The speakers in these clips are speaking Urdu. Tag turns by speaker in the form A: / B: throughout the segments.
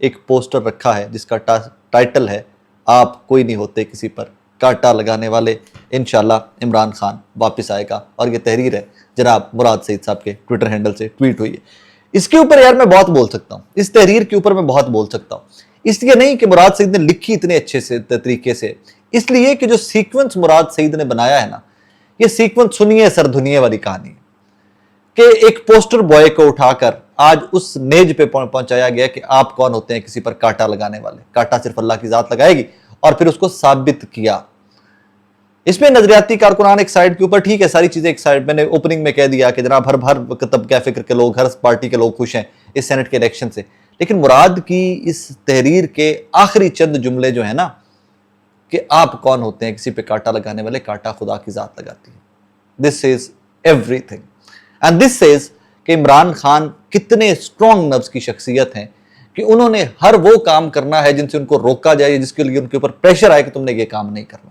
A: ایک پوسٹر رکھا ہے جس کا ٹائٹل ہے آپ کوئی نہیں ہوتے کسی پر کانٹا لگانے والے، انشاءاللہ عمران خان واپس آئے گا، اور یہ تحریر ہے جناب مراد سعید صاحب کے ٹویٹر ہینڈل سے ٹویٹ ہوئی ہے۔ اس کے اوپر یار میں بہت بول سکتا ہوں، اس تحریر کے اوپر میں بہت بول سکتا ہوں، اس لیے نہیں کہ مراد سعید نے لکھی اتنے اچھے سے طریقے سے، اس لیے کہ جو سیکوینس مراد سعید نے بنایا ہے نا، یہ سیکوینس سنیے سر دنیا والی کہانی ہے کہ ایک پوسٹر بوائے کو اٹھا کر آج اس نیج پہ پہنچایا گیا کہ آپ کون ہوتے ہیں کسی پر کانٹا لگانے والے، کانٹا صرف اللہ کی ذات لگائے گی، اور پھر اس کو ثابت کیا۔ اس میں نظریاتی کارکنان ایک سائیڈ کے اوپر، ٹھیک ہے ساری چیزیں ایک سائیڈ، میں نے اوپننگ میں کہہ دیا کہ جناب ہر طبقہ فکر کے لوگ، ہر پارٹی کے لوگ خوش ہیں اس سینٹ کے الیکشن سے، لیکن مراد کی اس تحریر کے آخری چند جملے جو ہیں نا کہ آپ کون ہوتے ہیں کسی پہ کانٹا لگانے والے، کانٹا خدا کی ذات لگاتی ہے۔ This says everything and this says کہ عمران خان کتنے اسٹرانگ نفس کی شخصیت ہیں کہ انہوں نے ہر وہ کام کرنا ہے جن سے ان کو روکا جائے، جس کے لیے ان کے اوپر پریشر آئے کہ تم نے یہ کام نہیں کرنا۔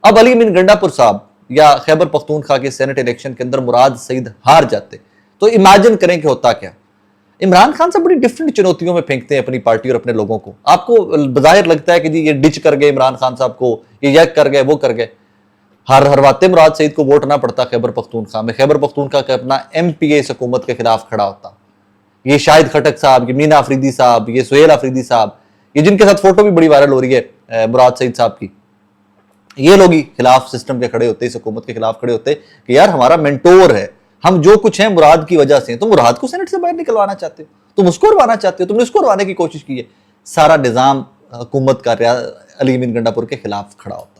A: اب علی امین گنڈا پور صاحب یا خیبر پختونخوا کے سینٹ الیکشن کے اندر مراد سعید ہار جاتے تو امیجن کریں کہ ہوتا کیا۔ عمران خان صاحب بڑی ڈیفرنٹ چنوتیوں میں پھینکتے ہیں اپنی پارٹی اور اپنے لوگوں کو۔ آپ کو بظاہر لگتا ہے کہ جی یہ ڈچ کر گئے عمران خان صاحب کو، یہ یک کر گئے، وہ کر گئے، ہرواتے مراد سعید کو ووٹ نہ پڑتا خیبر پختونخوا میں، خیبر پختونخوا کا اپنا ایم پی اے اس حکومت کے خلاف کھڑا ہوتا، یہ شاہد خٹک صاحب، یہ مینا آفریدی صاحب، یہ سہیل آفریدی صاحب، یہ جن کے ساتھ فوٹو بھی بڑی وائرل ہو رہی ہے مراد سعید صاحب کی، یہ لوگ ہی خلاف سسٹم کے کھڑے ہوتے، اس حکومت کے خلاف کھڑے ہوتے کہ یار ہمارا مینٹور ہے، ہم جو کچھ ہیں مراد کی وجہ سے ہیں۔ تم مراد کو سینٹ سے باہر نکلوانا چاہتے ہو، تم اس کو ہروانا چاہتے ہو، تم نے اس کو ہروانے کی کوشش کی ہے۔ سارا نظام حکومت کا علی امین گنڈا پور کے خلاف کھڑا ہوتا۔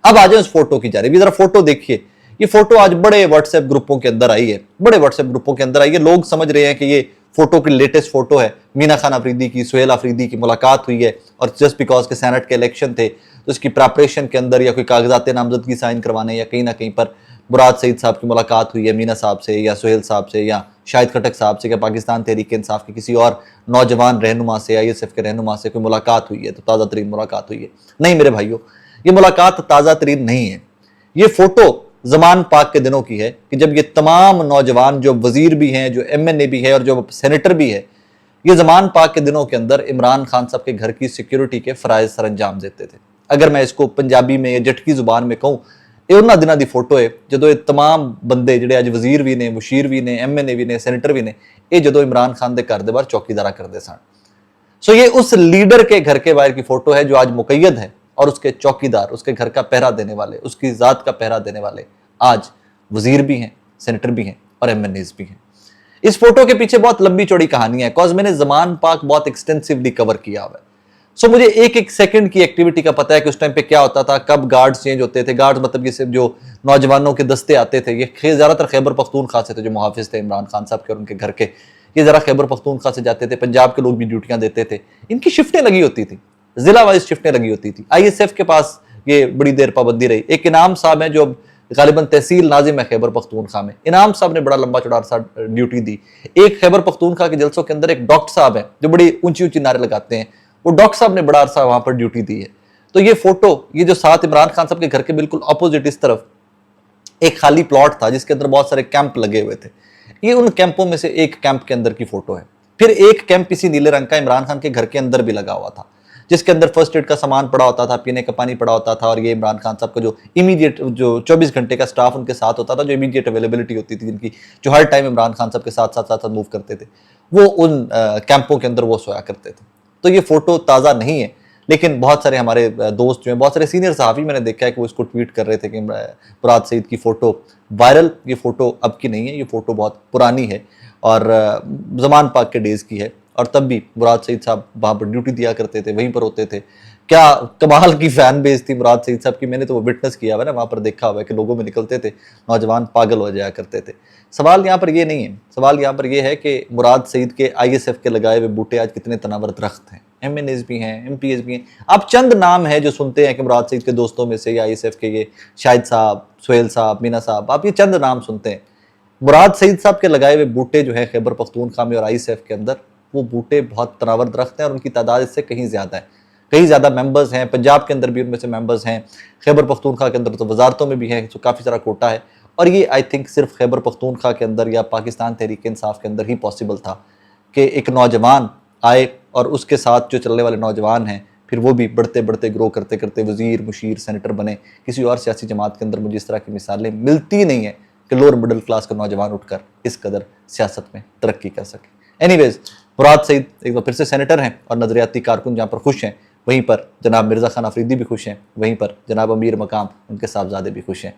A: اب آ جائیں اس فوٹو کی جانب، یہ ذرا فوٹو دیکھیے، یہ فوٹو آج بڑے واٹس ایپ گروپوں کے اندر آئی ہے، بڑے واٹس ایپ گروپوں کے اندر آئی ہے، لوگ سمجھ رہے ہیں کہ یہ فوٹو کی لیٹسٹ فوٹو ہے، مینا خان آفریدی کی، سہیل آفریدی کی ملاقات ہوئی ہے، اور جسٹ بیکاز کے سینٹ کے الیکشن تھے تو اس کی پریپریشن کے اندر یا کوئی کاغذات نامزدگی سائن کروانے یا کہیں نہ کہیں پر مراد سعید صاحب کی ملاقات ہوئی ہے مینا صاحب سے یا سہیل صاحب سے یا شاہد خٹک صاحب سے یا پاکستان تحریک انصاف کے کسی اور نوجوان رہنما سے یا آئی ایس ایف کے رہنما سے کوئی ملاقات ہوئی ہے تو تازہ ترین ملاقات ہوئی ہے۔ نہیں میرے بھائیو، یہ ملاقات تازہ ترین نہیں ہے، یہ فوٹو زمان پاک کے دنوں کی ہے کہ جب یہ تمام نوجوان جو وزیر بھی ہیں، جو ایم این اے بھی ہے اور جو سینیٹر بھی ہے، یہ زمان پاک کے دنوں کے اندر عمران خان صاحب کے گھر کی سیکیورٹی کے فرائض سر انجام دیتے تھے۔ اگر میں اس کو پنجابی میں یا جٹکی زبان میں کہوں، یہ انہاں دنوں دی فوٹو ہے جدو یہ تمام بندے جڑے اج وزیر بھی نے، مشیر بھی نے، ایم این اے بھی نے، سینیٹر بھی نے، یہ جدو عمران خان دے گھر دے باہر چوکیدارا کردے سن۔ سو یہ اس لیڈر کے گھر کے باہر کی فوٹو ہے جو آج مقید ہے، اور اس کے چوکیدار، اس کے گھر کا پہرا دینے والے، اس کی ذات کا پہرا دینے والے آج وزیر بھی ہیں، سینیٹر بھی ہیں اور ایم این ایز بھی ہیں۔ اس فوٹو کے پیچھے بہت لمبی چوڑی کہانی ہے، کاز میں نے زمان پاک بہت ایکسٹینسیولی کور کیا ہوا ہے۔ سو مجھے ایک ایک سیکنڈ کی ایکٹیویٹی کا پتہ ہے کہ اس ٹائم پہ کیا ہوتا تھا، کب گارڈز چینج ہوتے تھے، گارڈز مطلب یہ صرف جو نوجوانوں کے دستے آتے تھے، یہ زیادہ تر خیبر پختونخوا سے تھے جو محافظ تھے عمران خان صاحب کے اور ان کے گھر کے، یہ ذرا خیبر پختونخوا سے جاتے تھے، پنجاب کے لوگ بھی ڈیوٹیاں دیتے تھے، ان کی شفٹیں لگی ہوتی تھی، ضلع وائز شفٹیں لگی ہوتی تھی۔ آئی ایس ایف کے پاس یہ بڑی دیر پابندی رہی۔ ایک انعام صاحب ہیں جو غالباً تحصیل ناظم ہے خیبر پختونخوا میں، انعام صاحب نے بڑا لمبا چوڑا عرصہ ڈیوٹی دی۔ ایک خیبر پختونخوا کے جلسوں کے اندر ایک ڈاکٹر صاحب ہیں جو بڑی اونچی اونچی نعرے لگاتے ہیں، وہ ڈاکٹر صاحب نے بڑا عرصہ وہاں پر ڈیوٹی دی ہے۔ تو یہ فوٹو، یہ جو ساتھ عمران خان صاحب کے گھر کے بالکل اپوزٹ اس طرف ایک خالی پلاٹ تھا جس کے اندر بہت سارے کیمپ لگے ہوئے تھے، یہ ان کیمپوں میں سے ایک کیمپ کے اندر کی فوٹو ہے۔ پھر ایک کیمپ اسی نیلے رنگ کا عمران خان کے گھر کے اندر بھی لگا ہوا تھا، جس کے اندر فرسٹ ایڈ کا سامان پڑا ہوتا تھا، پینے کا پانی پڑا ہوتا تھا، اور یہ عمران خان صاحب کا جو امیڈیٹ جو 24 گھنٹے کا سٹاف ان کے ساتھ ہوتا تھا، جو امیڈیٹ اویلیبلٹی ہوتی تھی، جن کی جو ہر ٹائم عمران خان صاحب کے ساتھ ساتھ موو کرتے تھے، وہ ان کیمپوں کے اندر وہ سویا کرتے تھے۔ تو یہ فوٹو تازہ نہیں ہے، لیکن بہت سارے ہمارے دوست جو ہیں، بہت سارے سینئر صحافی میں نے دیکھا ہے کہ وہ اس کو ٹویٹ کر رہے تھے کہ مراد سعید کی فوٹو وائرل، یہ فوٹو اب کی نہیں ہے، یہ فوٹو بہت پرانی ہے اور زمان پاک کے ڈیز کی ہے، اور تب بھی مراد سعید صاحب وہاں پر ڈیوٹی دیا کرتے تھے، وہیں پر ہوتے تھے۔ کیا کمال کی فین بیس تھی مراد سعید صاحب کی، میں نے تو وہ وٹنس کیا ہوا ہے نا، وہاں پر دیکھا ہوا ہے کہ لوگوں میں نکلتے تھے، نوجوان پاگل ہو جایا کرتے تھے۔ سوال یہاں پر یہ نہیں ہے، سوال یہاں پر یہ ہے کہ مراد سعید کے آئی ایس ایف کے لگائے ہوئے بوٹے آج کتنے تناور درخت ہیں، ایم این ایز بھی ہیں، ایم پی ایز بھی ہیں۔ آپ چند نام ہیں جو سنتے ہیں کہ مراد سعید کے دوستوں میں سے یا آئی ایس ایف کے یہ شاہد صاحب، سہیل صاحب، مینا صاحب، آپ یہ چند نام سنتے ہیں۔ مراد سعید صاحب کے لگائے ہوئے بوٹے جو ہیں خیبر پختونخوا میں اور آئی ایس ایف کے اندر، وہ بوٹے بہت تناور درخت ہیں اور ان کی تعداد اس سے کہیں زیادہ ہے، کہیں زیادہ ممبرز ہیں، پنجاب کے اندر بھی ان میں سے ممبرز ہیں، خیبر پختونخوا کے اندر تو وزارتوں میں بھی ہیں، تو کافی سارا کوٹا ہے، اور یہ آئی تھنک صرف خیبر پختونخوا کے اندر یا پاکستان تحریک انصاف کے اندر ہی پاسبل تھا کہ ایک نوجوان آئے اور اس کے ساتھ جو چلنے والے نوجوان ہیں پھر وہ بھی بڑھتے بڑھتے گرو کرتے کرتے وزیر، مشیر، سینیٹر بنے. کسی اور سیاسی جماعت کے اندر مجھے اس طرح کی مثالیں ملتی نہیں ہیں کہ لوور مڈل کلاس کا نوجوان اٹھ کر اس قدر سیاست میں ترقی کر سکے. اینی ویز، مراد سعید ایک بار پھر سے سینیٹر ہیں اور نظریاتی کارکن جہاں پر خوش ہیں وہیں پر جناب مرزا خان آفریدی بھی خوش ہیں، وہیں پر جناب امیر مقام ان کے صاحبزادے بھی خوش ہیں.